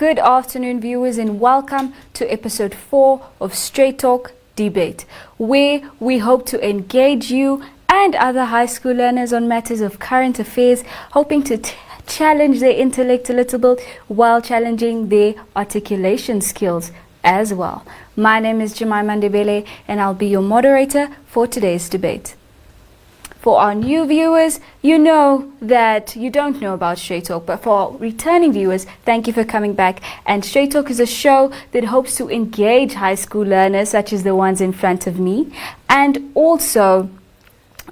Good afternoon, viewers, and welcome to episode 4 of Straight Talk Debate, where we hope to engage you and other high school learners on matters of current affairs, hoping to challenge their intellect a little bit while challenging their articulation skills as well. My name is Jemima Ndebele, and I'll be your moderator for today's debate. For our new viewers, you know that you don't know about Straight Talk, but for our returning viewers, thank you for coming back. And Straight Talk is a show that hopes to engage high school learners, such as the ones in front of me. And also,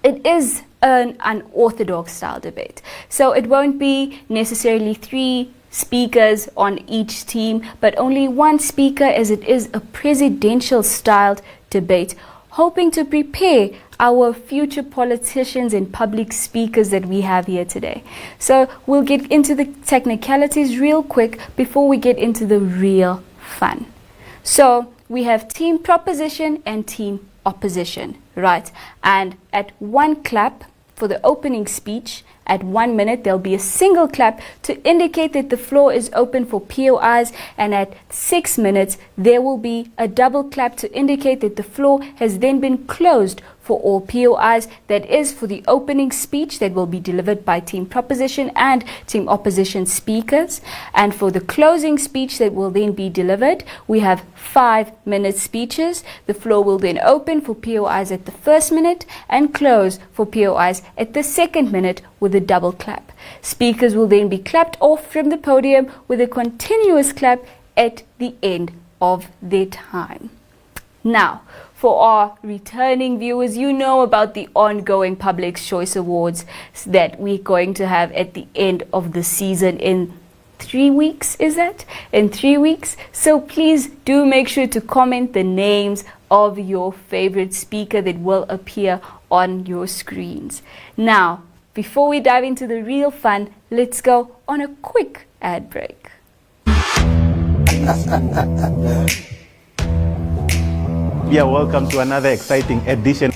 it is an unorthodox style debate. So it won't be necessarily 3 speakers on each team, but only 1 speaker, as it is a presidential styled debate, hoping to prepare our future politicians and public speakers that we have here today. So we'll get into the technicalities real quick before we get into the real fun. So we have team proposition and team opposition, right? And at 1 clap for the opening speech, at 1 minute, there'll be a single clap to indicate that the floor is open for POIs, and at 6 minutes, there will be a double clap to indicate that the floor has then been closed for all POIs. That is for the opening speech that will be delivered by team proposition and team opposition speakers. And for the closing speech that will then be delivered, we have 5-minute speeches. The floor will then open for POIs at the 1st minute and close for POIs at the 2nd minute with a double clap. Speakers will then be clapped off from the podium with a continuous clap at the end of their time. Now, for our returning viewers, you know about the ongoing Public Choice Awards that we're going to have at the end of the season in 3 weeks, is that? In 3 weeks. So please do make sure to comment the names of your favorite speaker that will appear on your screens. Now, before we dive into the real fun, let's go on a quick ad break. Yeah, welcome to another exciting edition.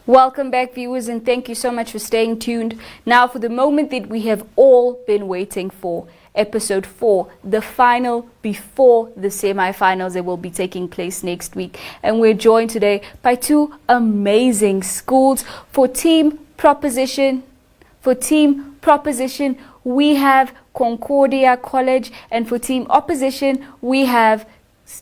Welcome back, viewers, and thank you so much for staying tuned. Now for the moment that we have all been waiting for, episode 4, the final before the semi-finals that will be taking place next week. And we're joined today by 2 amazing schools. For team proposition, we have Concordia College, and for team opposition, we have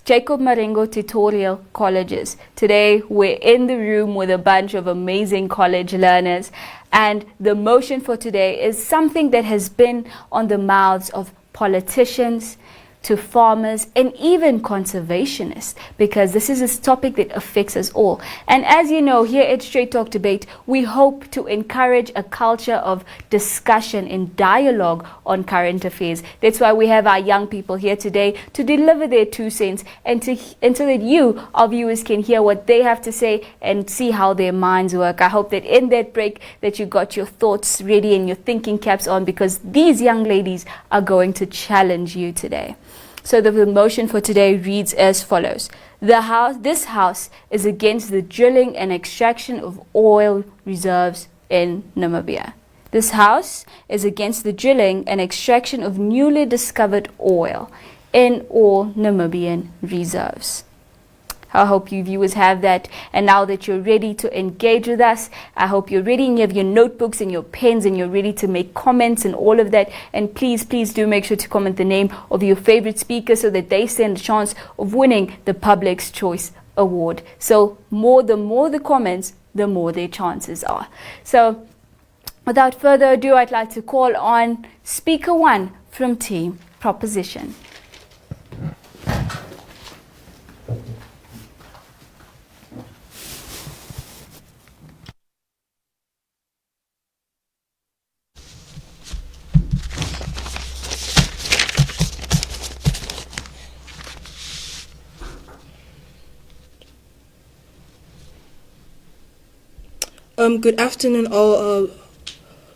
Jacob Marengo Tutorial Colleges. Today we're in the room with a bunch of amazing college learners, and the motion for today is something that has been on the mouths of politicians, to farmers, and even conservationists, because this is a topic that affects us all. And as you know, here at Straight Talk Debate, we hope to encourage a culture of discussion and dialogue on current affairs. That's why we have our young people here today to deliver their 2 cents and so that you, our viewers, can hear what they have to say and see how their minds work. I hope that in that break that you got your thoughts ready and your thinking caps on, because these young ladies are going to challenge you today. So the motion for today reads as follows. This house is against the drilling and extraction of oil reserves in Namibia. This house is against the drilling and extraction of newly discovered oil in all Namibian reserves. I hope you viewers have that. And now that you're ready to engage with us, I hope you're ready and you have your notebooks and your pens and you're ready to make comments and all of that. And please do make sure to comment the name of your favorite speaker so that they stand a chance of winning the Public's Choice Award. So the more the comments, the more their chances are. So without further ado, I'd like to call on Speaker 1 from Team Proposition. Good afternoon, all.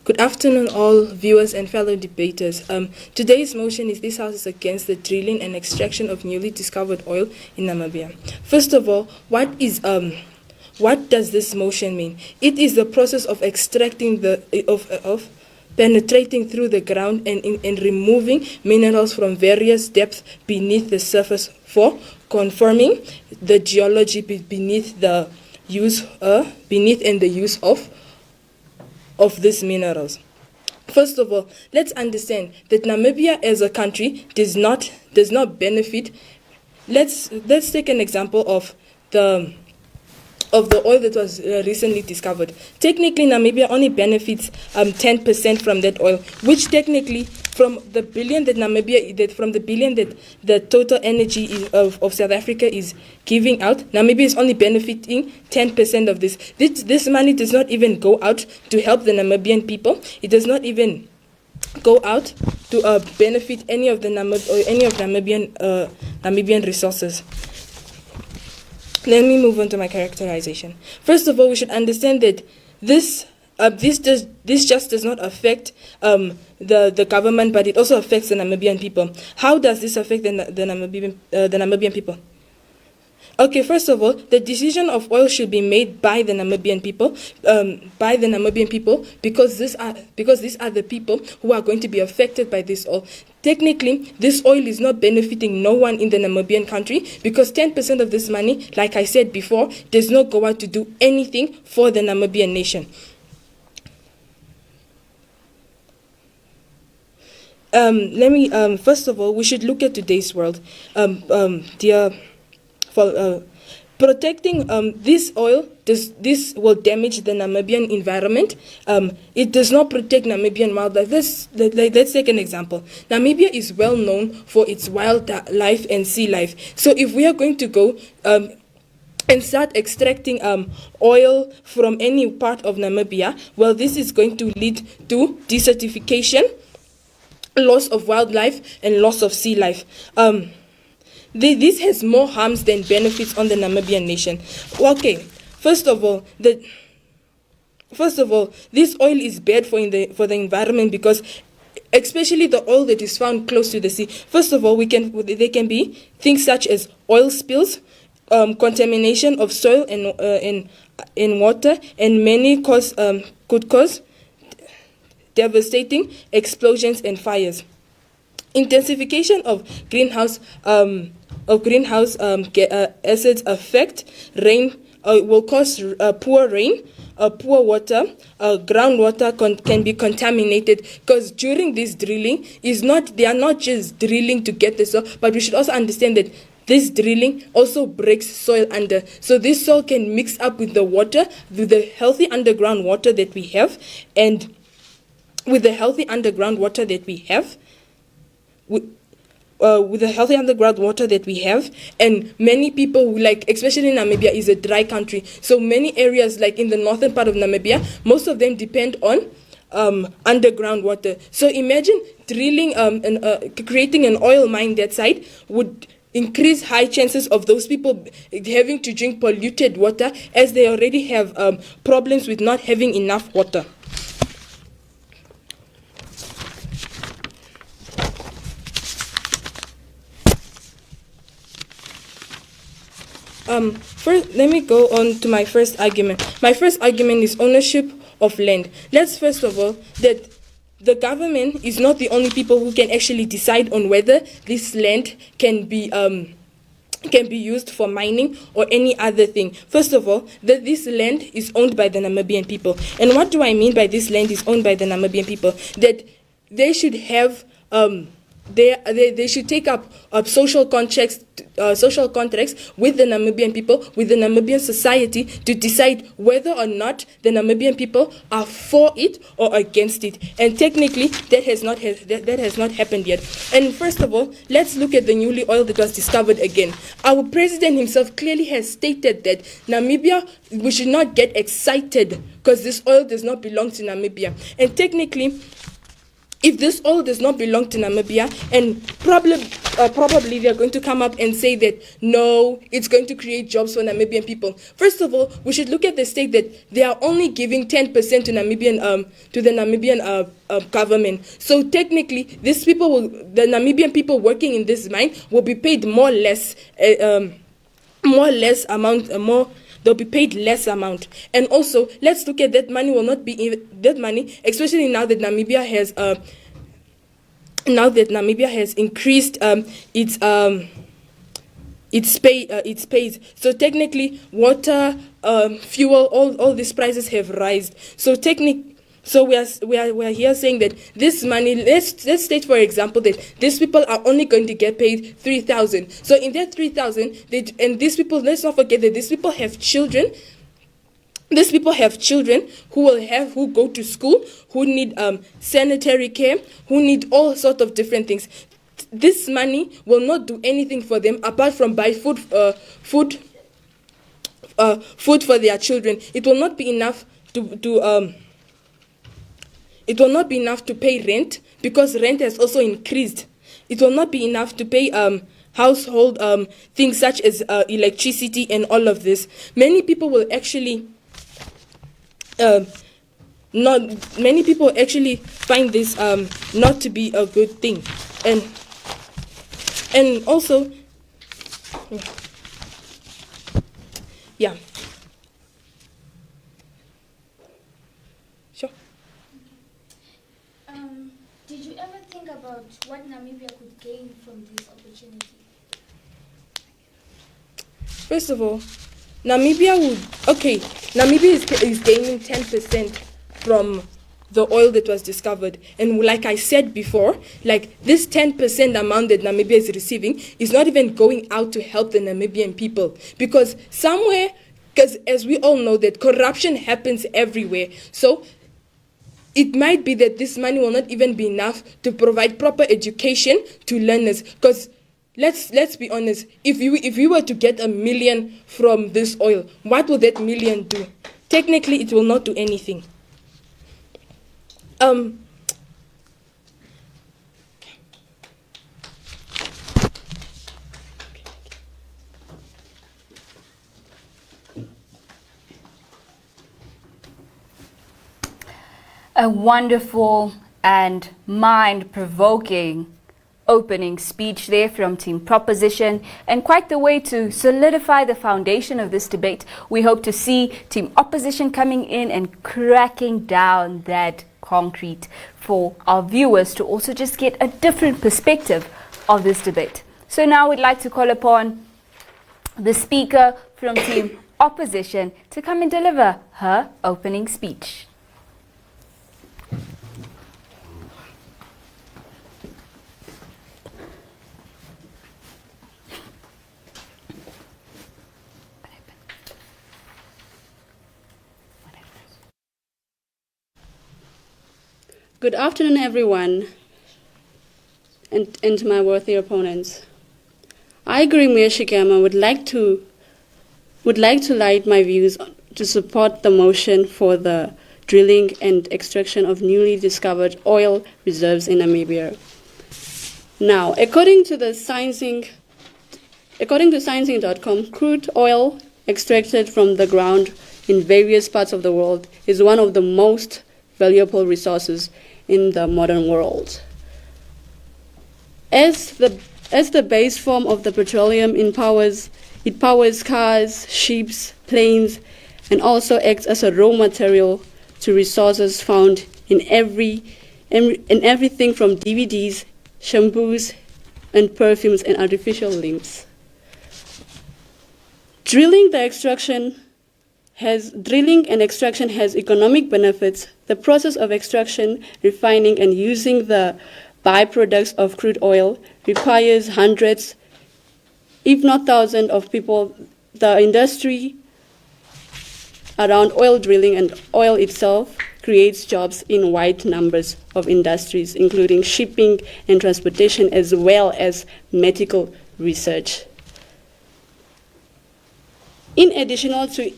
Good afternoon, all viewers and fellow debaters. Today's motion is this House is against the drilling and extraction of newly discovered oil in Namibia. First of all, what does this motion mean? It is the process of extracting of penetrating through the ground and removing minerals from various depths beneath the surface for confirming the geology beneath the use of these minerals. First of all, let's understand that Namibia as a country does not benefit. Let's take an example of the oil that was recently discovered. Technically, Namibia only benefits 10% from that oil, which technically from the billion that the total energy of South Africa is giving out, Namibia is only benefiting 10% of this. This money does not even go out to help the Namibian people. It does not even go out to benefit any of Namibian resources. Let me move on to my characterization. First of all, we should understand that this just does not affect the government, but it also affects the Namibian people. How does this affect the Namibian people? Okay, first of all, the decision of oil should be made by the Namibian people, because these are the people who are going to be affected by this oil. Technically, this oil is not benefiting no one in the Namibian country, because 10% of this money, like I said before, does not go out to do anything for the Namibian nation. First of all, we should look at today's world. Protecting this oil, this will damage the Namibian environment. It does not protect Namibian wildlife. Let's take an example. Namibia is well known for its wildlife and sea life. So if we are going to go and start extracting oil from any part of Namibia, well, this is going to lead to desertification, loss of wildlife, and loss of sea life. This has more harms than benefits on the Namibian nation. Okay, first of all, this oil is bad for the environment, because especially the oil that is found close to the sea. First of all, there can be things such as oil spills, contamination of soil and water, and many could cause devastating explosions and fires. Intensification of greenhouse acids affect rain, will cause poor rain, poor water, groundwater can be contaminated, because during this drilling they are not just drilling to get the soil, but we should also understand that this drilling also breaks soil under. So this soil can mix up with the water, with the healthy underground water that we have, and with the healthy underground water that we have, and many people, like especially Namibia is a dry country, so many areas like in the northern part of Namibia, most of them depend on underground water. So imagine drilling creating an oil mine that side would increase high chances of those people having to drink polluted water, as they already have problems with not having enough water. First, let me go on to my first argument. My first argument is ownership of land. Let's first of all that the government is not the only people who can actually decide on whether this land can be used for mining or any other thing. First of all, that this land is owned by the Namibian people. And what do I mean by this land is owned by the Namibian people? That they should have they should take up social contracts with the Namibian people, with the Namibian society, to decide whether or not the Namibian people are for it or against it. And technically, that has not happened yet. And first of all, let's look at the newly oil that was discovered again. Our president himself clearly has stated that Namibia, we should not get excited because this oil does not belong to Namibia. And technically, if this oil does not belong to Namibia, and probably they're going to come up and say that no, it's going to create jobs for Namibian people. First of all, we should look at the state that they are only giving 10% to the Namibian government. So technically, the Namibian people working in this mine will be paid they'll be paid less amount. And also, let's look at that money will not be that money, especially now that Namibia has increased its pays. So technically, water, fuel, all these prices have risen. So we are here saying that this money, let's state for example that these people are only going to get paid 3,000. So in that 3,000, and these people, let's not forget that these people have children. These people have children who go to school, who need sanitary care, who need all sorts of different things. This money will not do anything for them apart from buy food for their children. It will not be enough It will not be enough to pay rent because rent has also increased. It will not be enough to pay household things such as electricity and all of this. Many people will actually find this not to be a good thing, and also yeah. Sure. Did you ever think about what Namibia could gain from this opportunity? First of all, Namibia is gaining 10% from the oil that was discovered. And like I said before, like this 10% amount that Namibia is receiving is not even going out to help the Namibian people. Because as we all know that corruption happens everywhere. So it might be that this money will not even be enough to provide proper education to learners. Because let's be honest, if we were to get 1 million from this oil, what will that 1 million do? Technically, it will not do anything. A wonderful and mind-provoking opening speech there from Team Proposition, and quite the way to solidify the foundation of this debate. We hope to see Team Opposition coming in and cracking down that concrete for our viewers to also just get a different perspective of this debate. So now we'd like to call upon the speaker from Team Opposition to come and deliver her opening speech. Good afternoon, everyone, and to my worthy opponents. I, Grimir Shikama, would like to light my views to support the motion for the drilling and extraction of newly discovered oil reserves in Namibia. Now, according to sciencing.com, crude oil extracted from the ground in various parts of the world is one of the most valuable resources in the modern world. As the base form of the petroleum, it powers cars, ships, planes, and also acts as a raw material to resources found in everything from DVDs, shampoos, and perfumes and artificial limbs. Drilling and extraction has economic benefits. The process of extraction, refining, and using the byproducts of crude oil requires hundreds, if not thousands, of people. The industry around oil drilling and oil itself creates jobs in wide numbers of industries, including shipping and transportation, as well as medical research. In additional to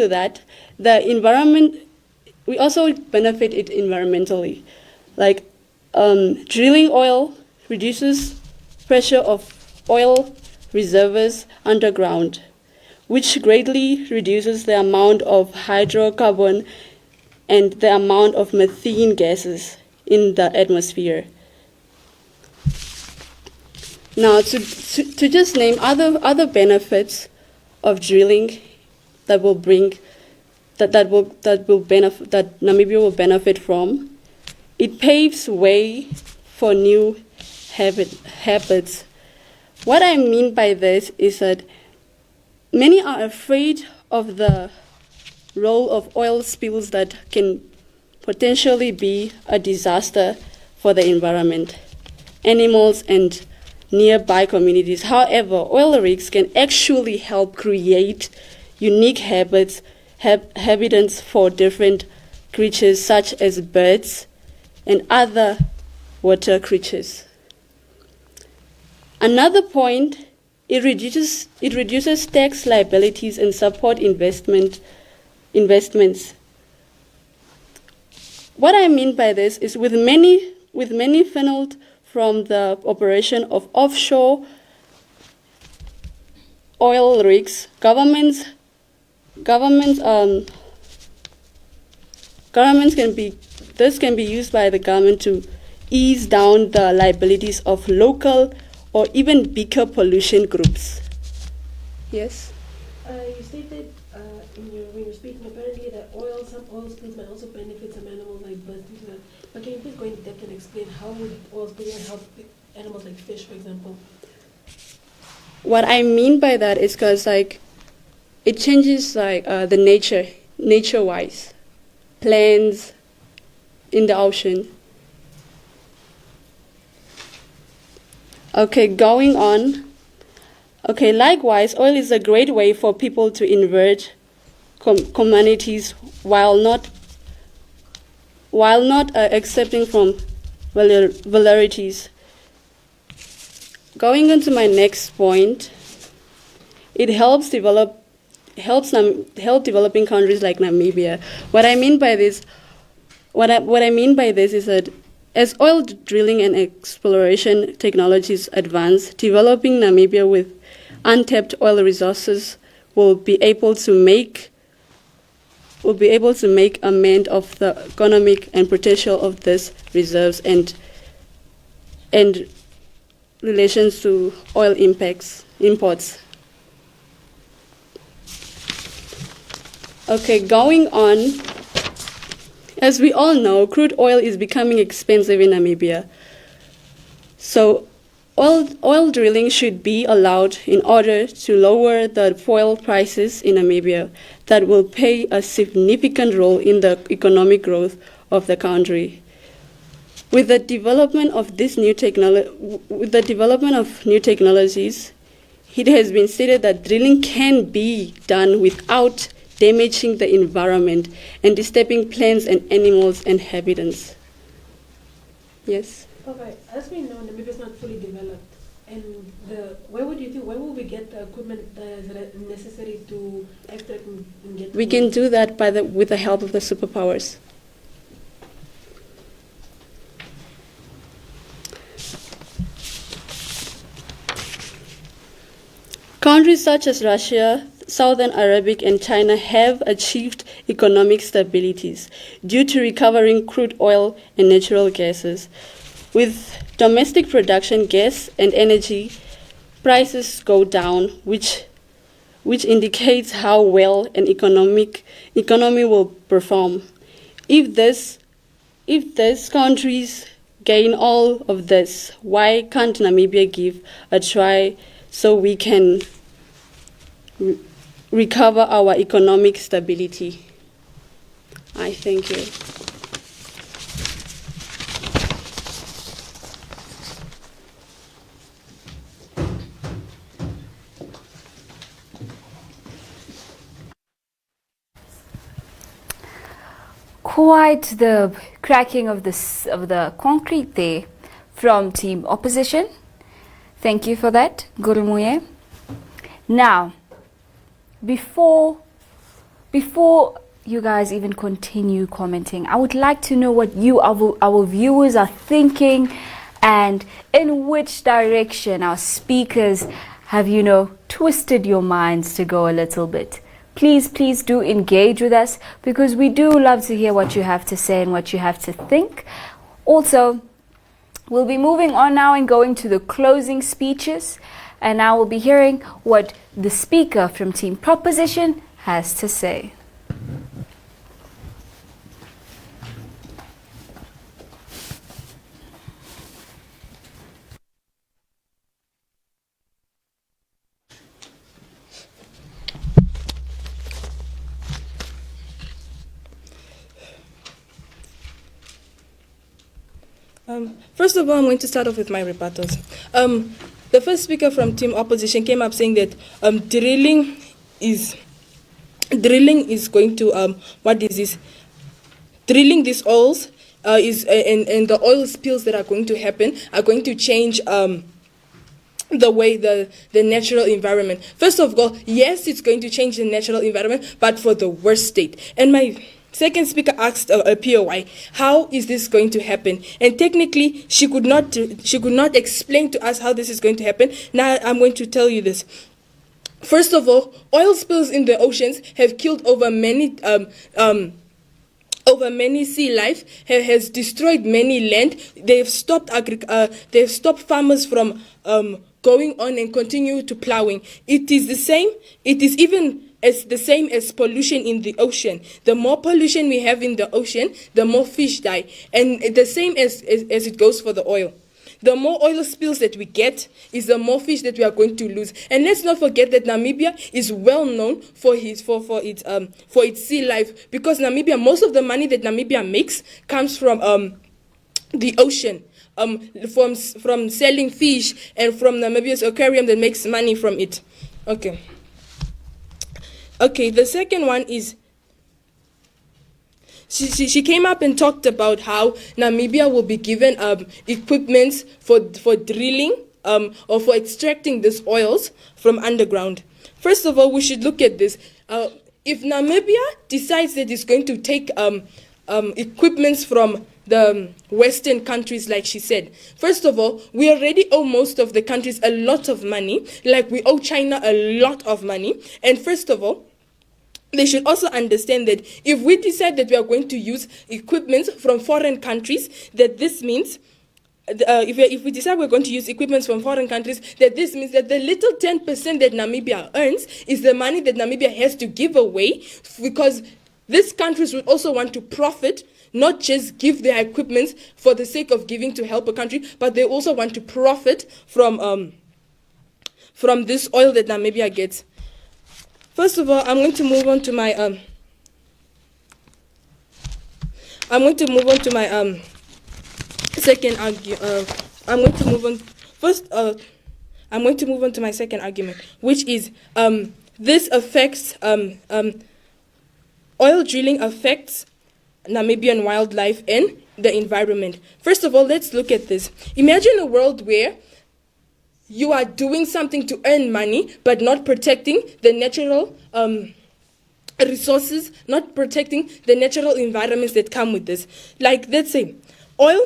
that, the environment, we also benefit it environmentally. Like drilling oil reduces pressure of oil reservoirs underground, which greatly reduces the amount of hydrocarbon and the amount of methane gases in the atmosphere. Now, to just name other benefits of drilling that Namibia will benefit from, it paves way for new habits. What I mean by this is that many are afraid of the role of oil spills that can potentially be a disaster for the environment, animals, and nearby communities. However, oil rigs can actually help create unique habitats for different creatures such as birds and other water creatures. Another point, it reduces tax liabilities and support investments. What I mean by this is with many funneled from the operation of offshore oil rigs, governments can be used by the government to ease down the liabilities of local or even bigger pollution groups. Yes? You stated when you're speaking apparently that some oil spills might also benefit some animals like birds, things like that. But can you please go in depth and explain how would oil spills help animals like fish, for example? What I mean by that is because it changes the nature-wise, plants in the ocean. Okay, going on. Okay, likewise, oil is a great way for people to invert communities while not accepting from vulnerabilities. Going on to my next point, it helps help developing countries like Namibia. What I mean by this is that as oil drilling and exploration technologies advance, developing Namibia with untapped oil resources will be able to make amend of the economic and potential of these reserves and relations to oil imports. Okay, going on. As we all know, crude oil is becoming expensive in Namibia. So oil drilling should be allowed in order to lower the oil prices in Namibia that will play a significant role in the economic growth of the country. With the development of new technologies, it has been stated that drilling can be done without damaging the environment and disturbing plants and animals and habitats. Yes? Okay, as we know, Namibia is not fully developed. And where will we get the equipment that is necessary to extract and get? We can do that with the help of the superpowers. Countries such as Russia, Southern Arabic, and China have achieved economic stabilities due to recovering crude oil and natural gases. With domestic production, gas and energy prices go down, which indicates how well an economy will perform. If these countries gain all of this, why can't Namibia give a try so we can recover our economic stability? I thank you. quite the cracking of the concrete there from team opposition. Thank you for that, Gurumuye. Now, before you guys even continue commenting, I would like to know what our viewers are thinking, and in which direction our speakers have, twisted your minds to go a little bit. Please do engage with us, because we do love to hear what you have to say and what you have to think. Also, we'll be moving on now and going to the closing speeches, and now we'll be hearing what the speaker from Team Proposition has to say. First of all, I'm going to start off with my rebuttals. The first speaker from Team Opposition came up saying that drilling is going to drilling these oils and the oil spills that are going to happen are going to change the way the natural environment. First of all, yes, it's going to change the natural environment, but for the worst state. And my second speaker asked a POI, how is this going to happen? And technically, she could not explain to us how this is going to happen. Now I'm going to tell you this. First of all, oil spills in the oceans have killed over many sea life, has destroyed many land. They've stopped farmers from going on and continue to plowing. It is the same. It is even the same as pollution in the ocean. The more pollution we have in the ocean, the more fish die. And the same as it goes for the oil. The more oil spills that we get is the more fish that we are going to lose. And let's not forget that Namibia is well known for its sea life, because Namibia, most of the money that Namibia makes comes from the ocean. From selling fish and from Namibia's aquarium that makes money from it. Okay, the second one is she came up and talked about how Namibia will be given equipment for drilling or for extracting these oils from underground. First of all, we should look at this. If Namibia decides that it's going to take equipment from the Western countries, like she said. First of all, we already owe most of the countries a lot of money, like we owe China a lot of money. And first of all, they should also understand that if we decide that we are going to use equipment from foreign countries, that this means, if we decide we're going to use equipment from foreign countries, that this means that the little 10% that Namibia earns is the money that Namibia has to give away, because these countries would also want to profit, not just give their equipment for the sake of giving to help a country, but they also want to profit from this oil that Namibia gets. First of all, I'm going to move on to my second argument. I'm going to move on to my second argument, which is this affects oil drilling affects Namibian wildlife and the environment. First of all, let's look at this. Imagine a world where you are doing something to earn money, but not protecting the natural resources, not protecting the natural environments that come with this. Like, let's say, oil.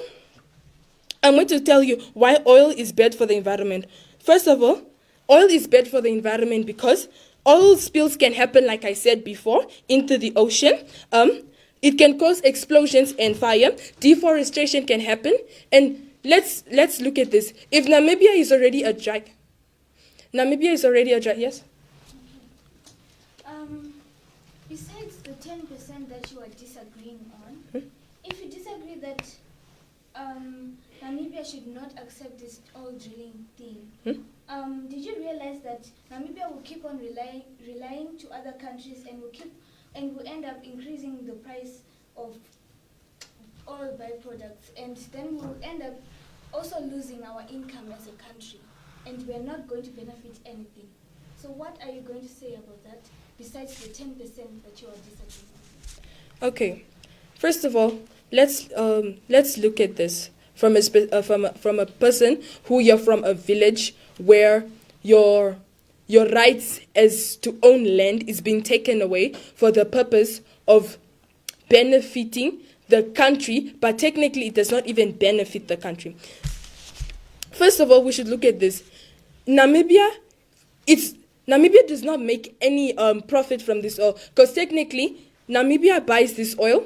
I'm going to tell you why oil is bad for the environment. First of all, oil is bad for the environment because oil spills can happen, like I said before, into the ocean. It can cause explosions and fire. Deforestation can happen. And let's look at this. If Namibia is already a dry, yes? Besides the 10% that you are disagreeing on, if you disagree that Namibia should not accept this oil drilling thing, did you realize that Namibia will keep on relying to other countries and will end up increasing the price of oil byproducts, and then we'll end up also losing our income as a country, and we're not going to benefit anything. So what are you going to say about that, besides the 10% that you are disagreeing on? Okay. First of all, let's look at this from a person who you're from a village where your rights as to own land is being taken away for the purpose of benefiting the country, but technically it does not even benefit the country. First of all, we should look at this. Namibia does not make any profit from this oil, because technically Namibia buys this oil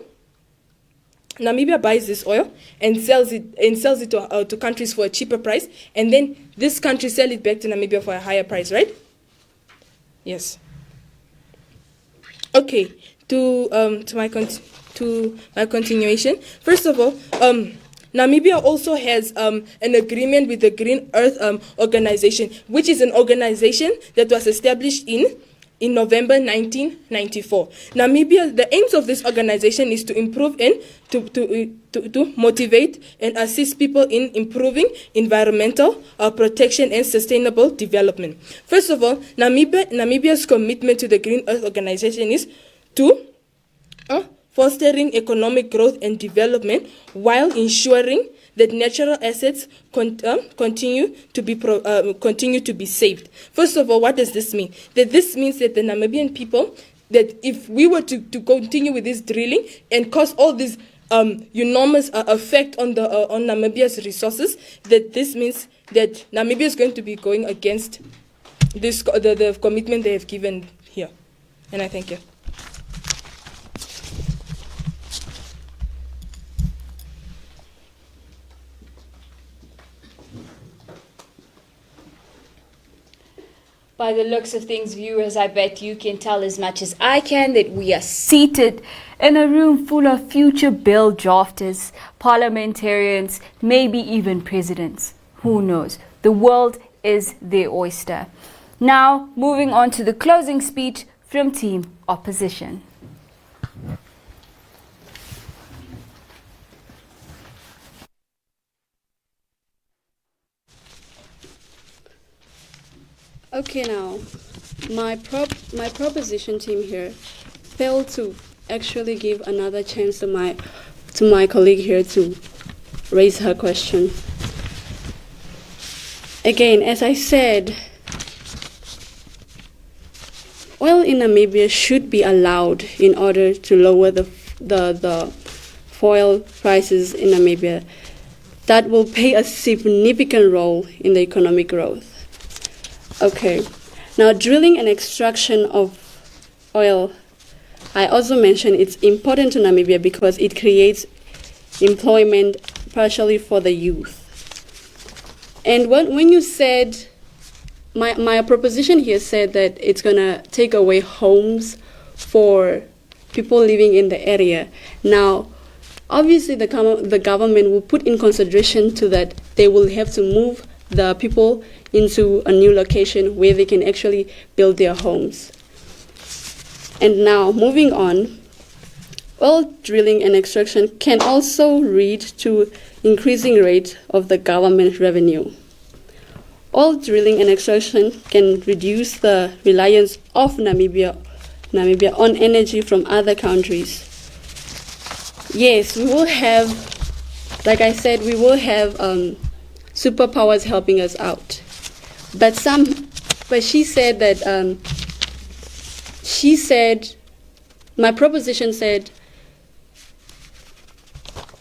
and sells it to countries for a cheaper price, and then this country sell it back to Namibia for a higher price, right? Yes. Okay. To my continuation. First of all, Namibia also has an agreement with the Green Earth Organization, which is an organization that was established in November 1994. Namibia, the aims of this organization is to improve and to motivate and assist people in improving environmental protection and sustainable development. First of all, Namibia's commitment to the Green Earth Organization is to fostering economic growth and development while ensuring that natural assets continue to be saved. First of all, what does this mean? That this means that the Namibian people, that if we were to continue with this drilling and cause all this enormous effect on Namibia's resources, that this means that Namibia is going to be going against this the commitment they have given here. And I thank you. By the looks of things, viewers, I bet you can tell as much as I can that we are seated in a room full of future bill drafters, parliamentarians, maybe even presidents. Who knows? The world is their oyster. Now, moving on to the closing speech from Team Opposition. Okay, now, my proposition team here failed to actually give another chance to my colleague here to raise her question. Again, as I said, oil in Namibia should be allowed in order to lower the fuel prices in Namibia. That will play a significant role in the economic growth. Okay, now drilling and extraction of oil, I also mentioned it's important to Namibia because it creates employment partially for the youth. And when you said, my proposition here said that it's going to take away homes for people living in the area. Now, obviously the government will put in consideration to that they will have to move the people into a new location where they can actually build their homes. And now, moving on, oil drilling and extraction can also lead to increasing rate of the government revenue. Oil drilling and extraction can reduce the reliance of Namibia on energy from other countries. Yes, we will have, like I said, we will have superpowers helping us out. But she said that, my proposition said,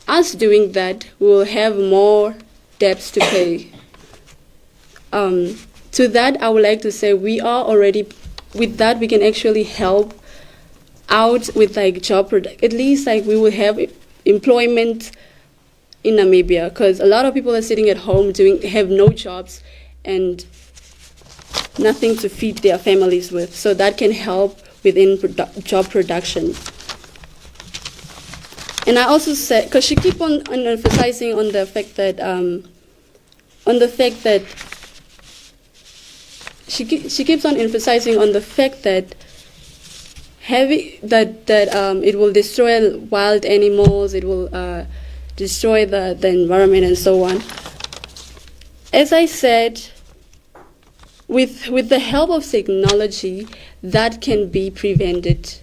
us doing that, we will have more debts to pay. To that, I would like to say we are already, with that, we can actually help out with like job, at least like we will have employment in Namibia, because a lot of people are sitting at home have no jobs and nothing to feed their families with. So that can help within job production. And I also said, because she keeps on emphasizing on the fact that, she keeps on emphasizing on the fact that it will destroy wild animals, it will destroy the environment and so on. As I said, with the help of technology, that can be prevented.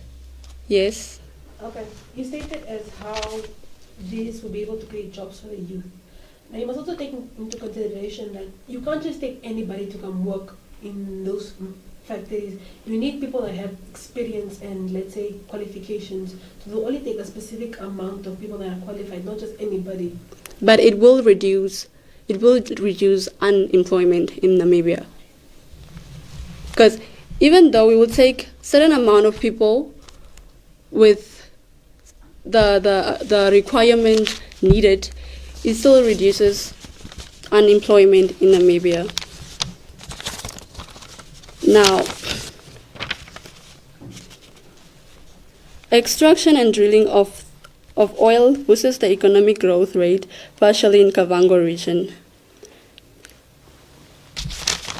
Yes, Okay. You stated as how this will be able to create jobs for the youth. Now you must also take into consideration that you can't just take anybody to come work in those factories. You need people that have experience and, let's say, qualifications. So they'll only take a specific amount of people that are qualified, not just anybody. But it will reduce unemployment in Namibia. Because even though we will take certain amount of people with the requirement needed, it still reduces unemployment in Namibia. Now, extraction and drilling of oil boosts the economic growth rate, partially in Kavango region.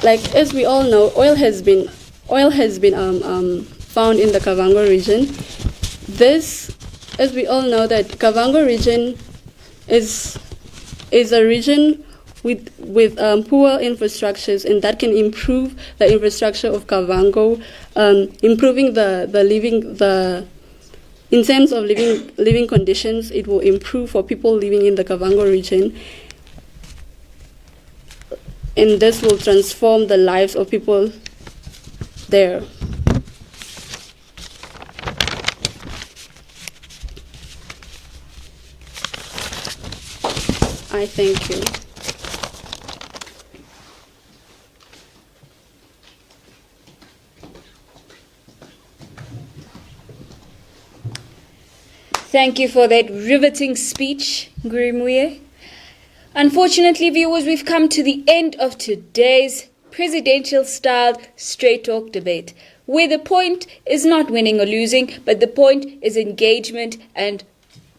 Like, as we all know, oil has been found in the Kavango region. This, as we all know, that Kavango region is a region with poor infrastructures, and that can improve the infrastructure of Kavango, improving in terms of living conditions. It will improve for people living in the Kavango region, and this will transform the lives of people there. I thank you. Thank you for that riveting speech, Gurimuye. Unfortunately, viewers, we've come to the end of today's presidential-style straight talk debate, where the point is not winning or losing, but the point is engagement and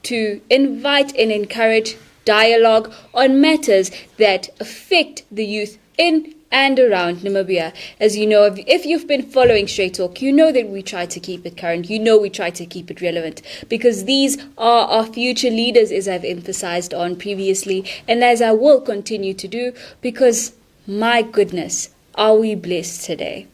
to invite and encourage dialogue on matters that affect the youth in and around Namibia. As you know, if you've been following Straight Talk, you know that we try to keep it current. You know we try to keep it relevant, because these are our future leaders, as I've emphasized on previously, and as I will continue to do, because my goodness, are we blessed today.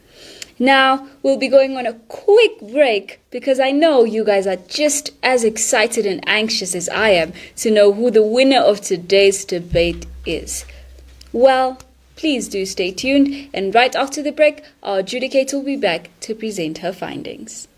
Now, we'll be going on a quick break, because I know you guys are just as excited and anxious as I am to know who the winner of today's debate is. Well, please do stay tuned, and right after the break, our adjudicator will be back to present her findings.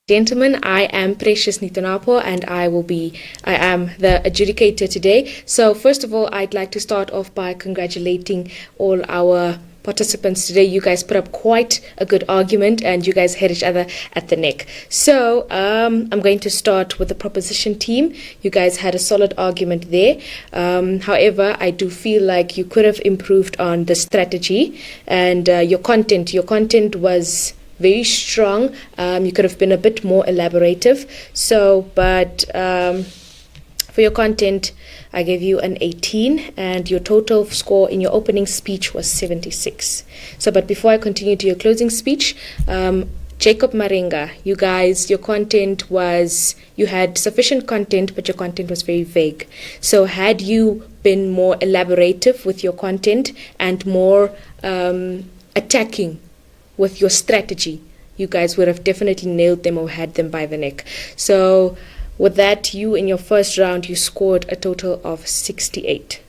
Gentlemen, I am Precious Nitonapo, and I am the adjudicator today. So first of all, I'd like to start off by congratulating all our participants today. You guys put up quite a good argument, and you guys had each other at the neck. So I'm going to start with the proposition team. You guys had a solid argument there. However, I do feel like you could have improved on the strategy and your content. Your content was very strong. You could have been a bit more elaborative. So, but For your content, I gave you an 18, and your total score in your opening speech was 76. So, but before I continue to your closing speech, Jacob Marenga, you guys, your content was, you had sufficient content, but your content was very vague. So had you been more elaborative with your content and more attacking with your strategy, you guys would have definitely nailed them or had them by the neck. So with that, you in your first round, you scored a total of 68.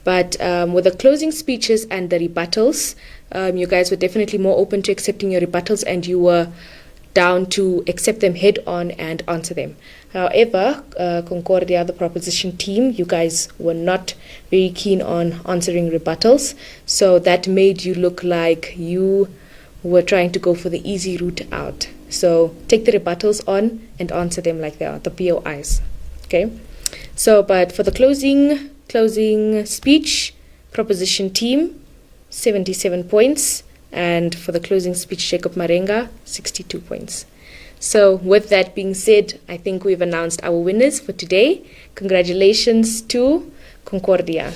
But with the closing speeches and the rebuttals, you guys were definitely more open to accepting your rebuttals, and you were down to accept them head on and answer them. However, Concordia, the proposition team, you guys were not very keen on answering rebuttals, so that made you look like you were trying to go for the easy route out. So take the rebuttals on and answer them like they are, the POIs. Okay. So, but for the closing speech, proposition team, 77 points, and for the closing speech, Jacob Marenga, 62 points. So with that being said, I think we've announced our winners for today. Congratulations to Concordia.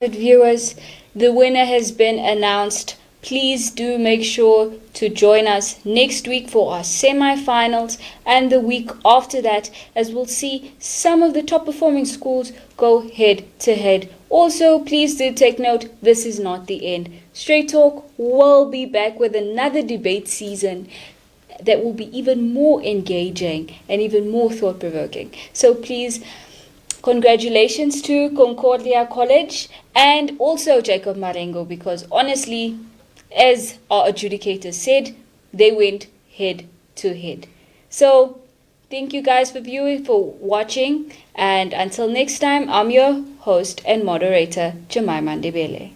Viewers, the winner has been announced. Please do make sure to join us next week for our semi-finals and the week after that, as we'll see some of the top performing schools go head to head. Also, please do take note, this is not the end. Straight Talk will be back with another debate season that will be even more engaging and even more thought-provoking. So please, congratulations to Concordia College and also Jacob Marengo, because honestly, as our adjudicators said, they went head to head. So thank you guys for viewing, for watching, and until next time, I'm your host and moderator, Jemima Ndebele.